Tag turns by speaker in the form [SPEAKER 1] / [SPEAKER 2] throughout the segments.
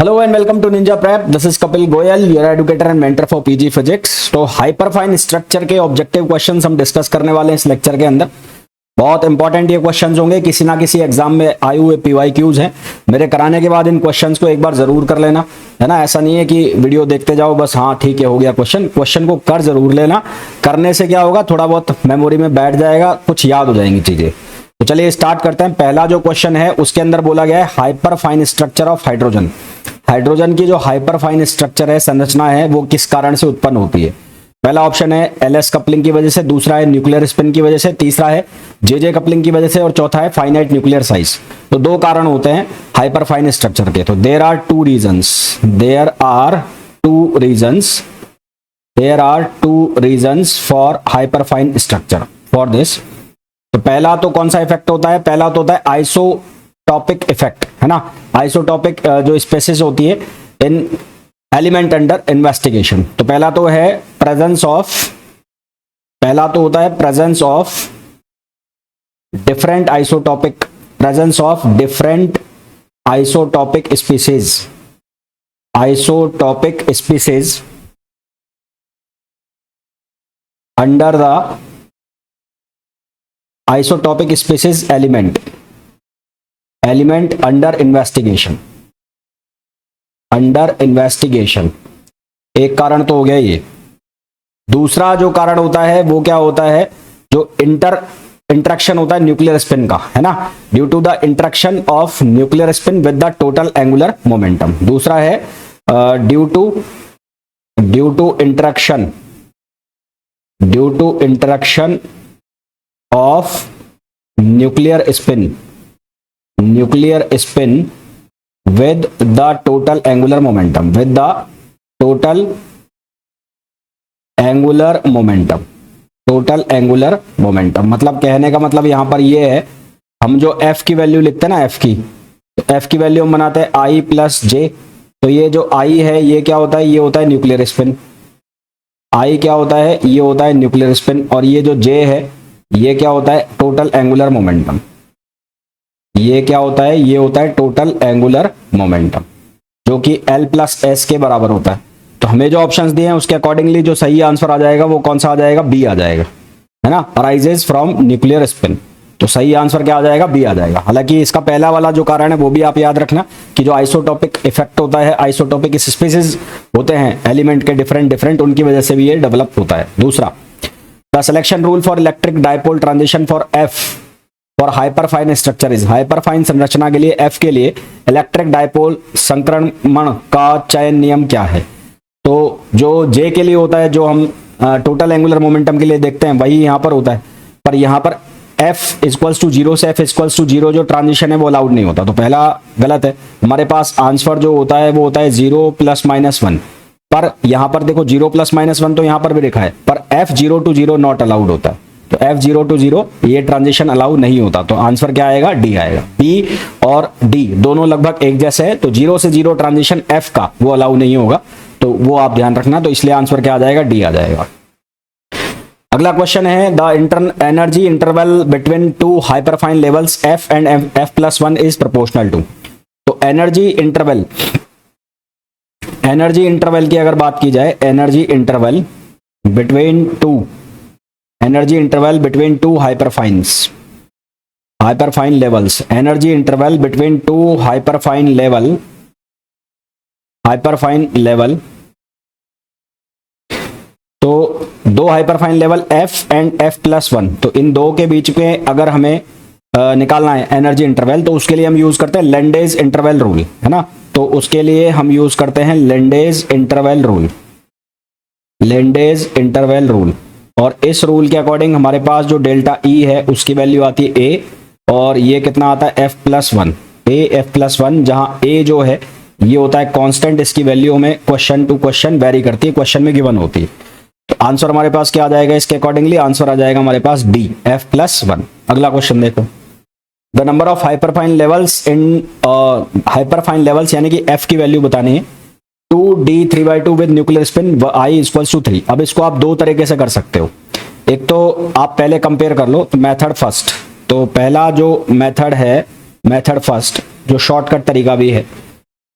[SPEAKER 1] Hello and welcome to Ninja Prep. This is Kapil Goyal, your educator and mentor for PG Physics. तो hyperfine structure के objective questions हम discuss करने वाले हैं इस lecture के अंदर। बहुत इंपॉर्टेंट ये क्वेश्चंस होंगे, किसी ना किसी एग्जाम में आए हुए PYQs हैं। मेरे कराने के बाद इन क्वेश्चंस को एक बार जरूर कर लेना, है ना। ऐसा नहीं है कि वीडियो देखते जाओ बस हाँ ठीक है हो गया क्वेश्चन को कर जरूर लेना। करने से क्या होगा, थोड़ा बहुत मेमोरी में बैठ जाएगा, कुछ याद हो जाएंगी चीजें। तो चलिए स्टार्ट करते हैं। पहला जो क्वेश्चन है उसके अंदर बोला गया है hyperfine structure of hydrogen. Hydrogen की जो हाइपरफाइन स्ट्रक्चर है, संरचना है, वो किस कारण से उत्पन्न होती है। पहला ऑप्शन है एलएस कपलिंग की वजह से, दूसरा है न्यूक्लियर स्पिन की वजह से, तीसरा है जेजे कपलिंग की वजह से और चौथा है फाइनाइट न्यूक्लियर साइज। तो दो कारण होते हैं हाइपरफाइन स्ट्रक्चर के। तो there are two reasons for hyperfine structure for this. तो पहला तो कौन सा इफेक्ट होता है, पहला तो होता है आइसोटॉपिक इफेक्ट, है ना। आइसोटॉपिक जो स्पेसिस होती है इन एलिमेंट अंडर इन्वेस्टिगेशन। तो पहला तो है presence of different isotopic species under the isotopic species element under investigation. एक कारण तो हो गया ये। दूसरा जो कारण होता है वो क्या होता है, जो इंटरेक्शन होता है न्यूक्लियर स्पिन का, है ना। Due to the interaction of nuclear spin with the total angular momentum. दूसरा है due to interaction of nuclear spin with the total angular momentum, total angular momentum। मतलब कहने का मतलब यहां पर ये है, हम जो f की वैल्यू लिखते हैं ना, f की वैल्यू हम बनाते हैं i प्लस j। तो ये जो i है ये क्या होता है, ये होता है न्यूक्लियर स्पिन। i क्या होता है, ये होता है न्यूक्लियर स्पिन। और ये जो j है ये क्या होता है, टोटल एंगुलर मोमेंटम। ये क्या होता है, ये होता है टोटल एंगुलर मोमेंटम, जो कि L प्लस एस के बराबर होता है। तो हमें जो ऑप्शंस दिए हैं उसके अकॉर्डिंगली जो सही आंसर आ जाएगा वो कौन सा आ जाएगा, बी आ जाएगा, है ना। Arises from nuclear spin. तो सही आंसर क्या आ जाएगा, बी आ जाएगा। हालांकि इसका पहला वाला जो कारण है वो भी आप याद रखना कि जो आइसोटॉपिक इफेक्ट होता है, आइसोटॉपिक स्पीसीज होते हैं एलिमेंट के डिफरेंट, उनकी वजह से भी ये डेवलप होता है। दूसरा, the selection rule for electric dipole transition for F for hyperfine structure is. Hyperfine संरचना के लिए एफ के लिए इलेक्ट्रिक डायपोल संक्रमण का चयन नियम क्या है। तो जो जे के लिए होता है, जो हम टोटल एंगुलर मोमेंटम के लिए देखते हैं, वही यहाँ पर होता है। पर यहाँ पर f इक्वल्स टू 0 से f इक्वल्स टू 0 जो ट्रांजिशन है वो अलाउड नहीं होता। तो पहला गलत है। हमारे पास आंसर जो होता है वो होता है 0 प्लस माइनस 1। पर यहाँ पर देखो 0 प्लस माइनस 1 तो यहाँ पर भी लिखा है, पर f 0 to 0 नॉट अलाउड होता है। तो f 0 to 0 ये ट्रांजिशन अलाउ नहीं होता। तो आंसर क्या आएगा, डी आएगा। b और d दोनों लगभग एक जैसे है, तो 0 से 0 ट्रांजिशन f का वो अलाउ नहीं होगा, तो वो आप ध्यान रखना। तो इसलिए आंसर क्या आ जाएगा, डी आ जाएगा। अगला क्वेश्चन है the energy interval between two hyperfine levels f and f plus 1 is proportional to. तो एनर्जी इंटरवल की अगर बात की जाए, energy interval between two hyperfine levels, energy interval between two hyperfine level. तो दो hyperfine level f and f plus 1, तो इन दो के बीच में अगर हमें निकालना है एनर्जी इंटरवल, तो उसके लिए हम यूज करते हैं लैंडेज इंटरवल रूल, है ना। तो उसके लिए हम यूज करते हैं लैंडेज इंटरवल रूल। और इस रूल के अकॉर्डिंग हमारे पास जो डेल्टा E है उसकी वैल्यू आती है a, और ये कितना आता है f प्लस 1, जहां a जो है ये होता है कांस्टेंट। इसकी वैल्यू में क्वेश्चन टू क्वेश्चन वेरी करती है, क्वेश्चन में गिवन होती है। तो आंसर हमारे पास क्या आ जाएगा, इसके अकॉर्डिंगली आंसर आ जाएगा हमारे पास डी, f प्लस 1। अगला क्वेश्चन देखो, the number of hyperfine levels यानी कि f की वैल्यू बतानी है 2d3/2 with nuclear spin i equals to 3। अब इसको आप दो तरीके से कर सकते हो। एक तो आप पहले कंपेयर कर लो, तो मेथड फर्स्ट। तो पहला जो मेथड है, मेथड फर्स्ट जो शॉर्टकट तरीका भी है,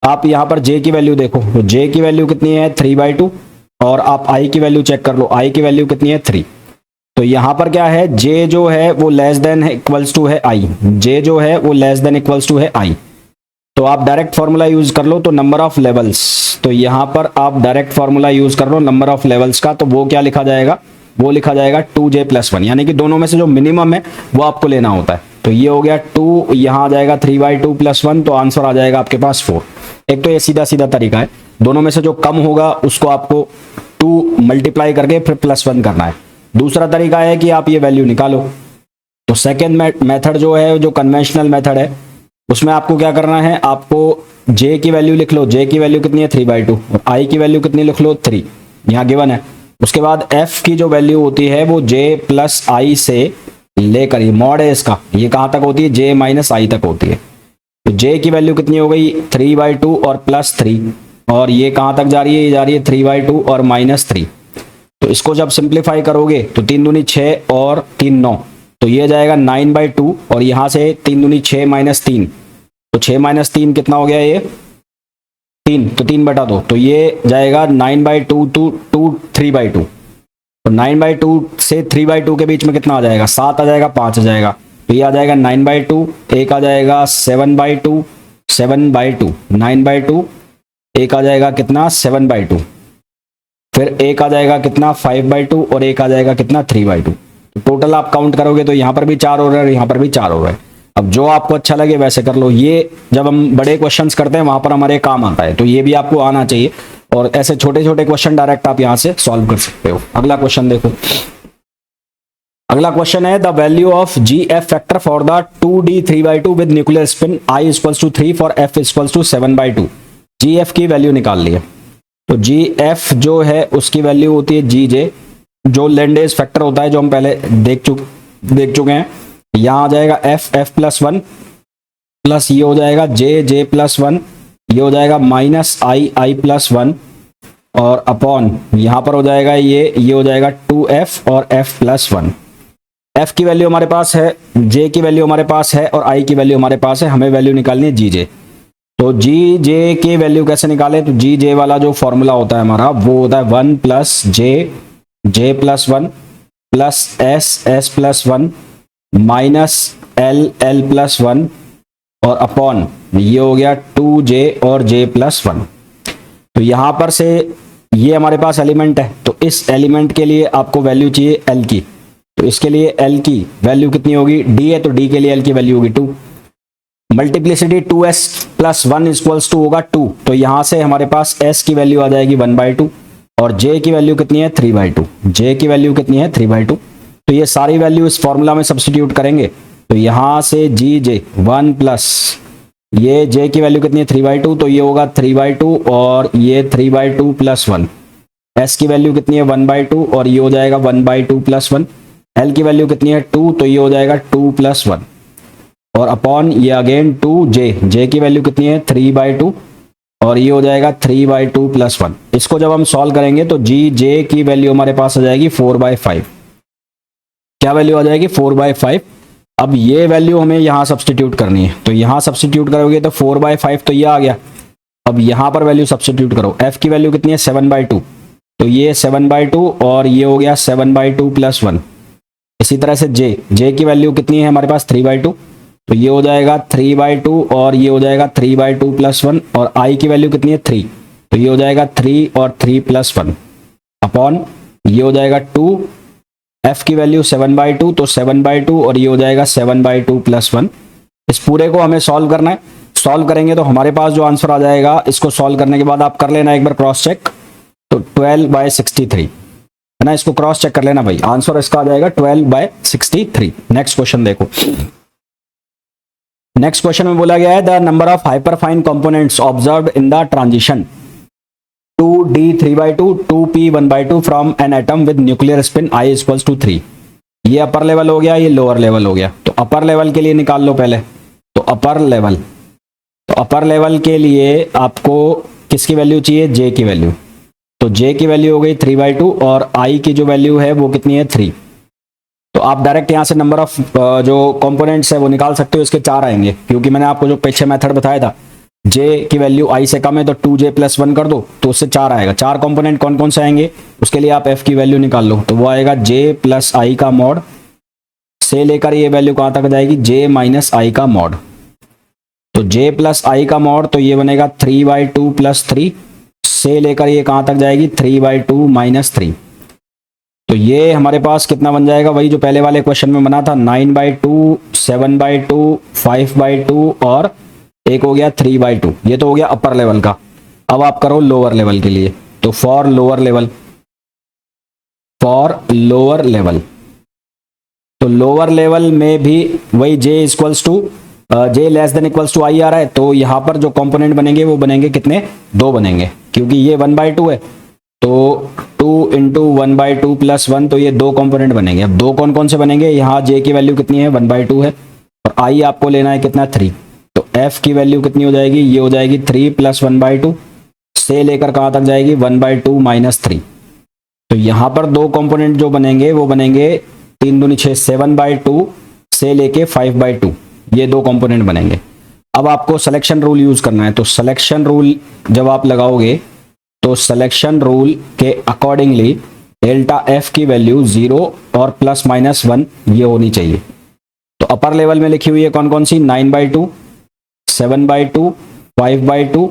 [SPEAKER 1] आप यहाँ पर जे की वैल्यू देखो, तो जे की वैल्यू कितनी है 3/2, और आप आई की वैल्यू चेक कर लो, आई की वैल्यू कितनी है 3। तो यहाँ पर क्या है, जे जो है वो लेस देन है इक्वल्स टू है आई, जे जो है वो लेस देन इक्वल्स टू है आई। तो आप डायरेक्ट फॉर्मूला यूज कर लो, तो नंबर ऑफ लेवल्स, तो यहाँ पर आप डायरेक्ट फॉर्मूला यूज कर लो नंबर ऑफ लेवल्स का, तो वो क्या लिखा जाएगा, वो लिखा जाएगा 2j+1, यानी कि दोनों में से जो मिनिमम है वो आपको लेना होता है। तो ये हो गया 2, यहाँ आ जाएगा 3/2+1, तो आंसर आ जाएगा आपके पास 4। एक तो ये सीधा सीधा तरीका है, दोनों में से जो कम होगा उसको आपको 2 मल्टीप्लाई करके फिर +1 करना है। दूसरा तरीका है कि आप ये वैल्यू निकालो। तो सेकेंड मेथड जो है, जो कन्वेंशनल मेथड है, उसमें आपको क्या करना है, आपको j की वैल्यू लिख लो, j की वैल्यू कितनी है 3/2, और i की वैल्यू कितनी लिख लो 3, यहाँ गिवन है। उसके बाद f की जो वैल्यू होती है वो j+i से लेकर, ये मॉड है इसका, ये कहाँ तक होती है, j-i तक होती है। तो j की वैल्यू कितनी हो गई 3/2 और +3, और ये कहाँ तक जा रही है, ये जा रही है 3/2 और -3। तो इसको जब सिंप्लीफाई करोगे तो 3 दूनी 6 और 3 9, तो ये जाएगा 9/2, और यहाँ से 3 दूनी 6 -3, तो 6 - 3 कितना हो गया, ये 3, तो 3/2, तो ये जाएगा 9/2 to 3/2। तो 9/2 से 3/2 के बीच में कितना आ जाएगा, 7 आ जाएगा, 5 आ जाएगा, तो ये आ जाएगा 9/2, एक आ जाएगा 7/2, 7/2, 9/2, एक आ जाएगा कितना 7/2, फिर एक आ जाएगा कितना 5/2, और एक आ जाएगा कितना 3/2। तो टोटल आप काउंट करोगे तो यहाँ पर भी 4 हो रहा है, यहाँ पर भी 4 हो रहा है। अब जो आपको अच्छा लगे वैसे कर लो, ये जब हम बड़े क्वेश्चंस करते हैं वहां पर हमारे काम आता है, तो ये भी आपको आना चाहिए, और ऐसे छोटे छोटे क्वेश्चन डायरेक्ट आप यहां से सॉल्व कर सकते हो। अगला क्वेश्चन देखो, अगला क्वेश्चन है the value of GF factor for the 2D 3/2 with nuclear spin I = 3 for F = 7/2। GF की वैल्यू निकाल ली है। तो GF जो है उसकी वैल्यू होती है GJ, जो लैंडेज फैक्टर होता है, जो हम पहले देख चुके हैं। यहाँ आ जाएगा F+1 प्लस ये हो जाएगा J+1, ये हो जाएगा -I+1, और अपॉन यहाँ पर हो जाएगा ये हो जाएगा 2F और F+1। F की वैल्यू हमारे पास है, J की वैल्यू हमारे पास है, और I की वैल्यू हमारे पास है, हमें वैल्यू निकालनी है GJ। तो GJ की वैल्यू कैसे निकाले, तो GJ वाला जो फॉर्मूला होता है हमारा वो होता है 1 + J, J+1 plus S+1 minus L+1, और अपॉन ये हो गया 2J और J+1। तो यहां पर से ये हमारे पास एलिमेंट है, तो इस एलिमेंट के लिए आपको वैल्यू चाहिए L की। तो इसके लिए L की वैल्यू कितनी होगी, D है तो D के लिए L की वैल्यू होगी 2। मल्टीप्लिसिटी 2S+1 = होगा 2, तो यहां से हमारे पास S की वैल्यू आ जाएगी 1/2, और J की वैल्यू कितनी है 3/2, J की वैल्यू कितनी है 3/2। तो ये सारी वैल्यू इस फॉर्मूला में सब्स्टिट्यूट करेंगे, तो यहां से GJ 1 प्लस ये J की वैल्यू कितनी है 3/2, तो ये होगा 3/2, और ये 3/2 + 1। S की वैल्यू कितनी है 1/2, और ये हो जाएगा 1/2 + 1। L की वैल्यू कितनी है 2, तो ये हो जाएगा 2 + 1, और अपॉन ये अगेन 2J की वैल्यू कितनी है 3/2, और ये हो जाएगा 3/2 + 1। इसको जब हम सॉल्व करेंगे तो GJ की वैल्यू हमारे पास आ जाएगी 4/5। क्या वैल्यू आ जाएगी 4/5। अब ये वैल्यू हमें यहाँ सब्स्टिट्यूट करनी है, तो यहाँ सब्स्टिट्यूट करोगे तो 4/5 तो ये आ गया। अब यहाँ पर वैल्यू सब्स्टिट्यूट करो, F की वैल्यू कितनी है 7/2, तो ये 7/2, और ये हो गया 7/2 + 1। इसी तरह से J की वैल्यू कितनी है हमारे पास 3/2, तो ये हो जाएगा 3/2, और ये हो जाएगा 3/2 + 1, और I की वैल्यू कितनी है 3, तो ये हो जाएगा 3 और 3 + 1 अपॉन ये हो जाएगा 2। F की वैल्यू 7/2, तो 7/2, और ये हो जाएगा 7/2 + 1। इस पूरे को हमें सॉल्व करना है। सॉल्व करेंगे तो हमारे पास जो आंसर आ जाएगा, इसको सॉल्व करने के बाद आप कर लेना एक बार क्रॉस चेक, तो 12/63 है ना, इसको क्रॉस चेक कर लेना भाई, आंसर इसका आ जाएगा 12/63। नेक्स्ट क्वेश्चन देखो, नेक्स्ट क्वेश्चन में बोला गया है the number of hyperfine components observed in the transition 2D 3/2 2P 1/2 from an atom with nuclear spin I = 3। ये अपर लेवल हो गया, ये लोअर लेवल हो गया। तो अपर लेवल के लिए निकाल लो पहले, तो अपर लेवल के लिए आपको किसकी वैल्यू चाहिए, J की वैल्यू। तो J की वैल्यू हो गई 3/2, और I की जो वैल्यू है वो कितनी है 3। तो आप डायरेक्ट यहाँ से नंबर ऑफ जो कंपोनेंट्स है वो निकाल सकते हो, इसके 4 आएंगे, क्योंकि मैंने आपको जो पीछे मेथड बताया था जे की वैल्यू आई से कम है तो 2j प्लस 1 कर दो तो उससे 4 आएगा। 4 कंपोनेंट कौन कौन से आएंगे उसके लिए आप f की वैल्यू निकाल लो, तो वो आएगा j प्लस आई का मॉड से लेकर ये वैल्यू कहां तक जाएगी j माइनस आई का मॉड। तो j प्लस आई का मॉड तो ये बनेगा 3/2 प्लस 3 से लेकर ये कहां तक जाएगी 3/2 माइनस 3। तो ये हमारे पास कितना बन जाएगा, वही जो पहले वाले क्वेश्चन में बना था 9/2 7/2 5/2 और एक हो गया 3/2। ये तो हो गया अपर लेवल का। अब आप करो लोअर लेवल के लिए, तो फॉर लोअर लेवल तो लोअर लेवल में भी वही j equals to j less than equals to i आ रहा है, तो यहां पर जो कंपोनेंट बनेंगे वो बनेंगे कितने, 2 बनेंगे, क्योंकि ये 1/2 है तो 2 इंटू 1/2 प्लस 1, तो ये 2 कंपोनेंट बनेंगे। अब 2 कौन कौन से बनेंगे, यहाँ j की वैल्यू कितनी है 1/2 है और i आपको लेना है कितना 3, तो f की वैल्यू कितनी हो जाएगी, ये हो जाएगी 3 प्लस 1/2 से लेकर कहां तक जाएगी 1/2 माइनस 3। तो यहां पर 2 कंपोनेंट जो बनेंगे वो बनेंगे 3 दूनी 6 7/2 से लेके 5/2, ये 2 कंपोनेंट बनेंगे। अब आपको सिलेक्शन रूल यूज करना है, तो सिलेक्शन रूल जब आप लगाओगे तो सिलेक्शन रूल के अकॉर्डिंगली डेल्टा f की वैल्यू 0 और प्लस माइनस 1 ये होनी चाहिए। तो अपर लेवल में लिखी हुई है कौन कौन सी 9/2 7/2 5/2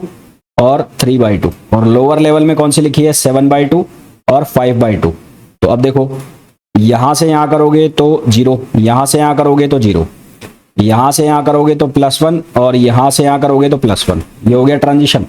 [SPEAKER 1] और 3/2, और लोअर लेवल में कौन सी लिखी है 7/2 और 5/2। तो अब देखो यहां से यहां करोगे तो 0, यहां से यहां करोगे तो 0, यहां से यहां करोगे तो +1 और यहां से यहां करोगे तो +1, ये हो गया ट्रांजिशन।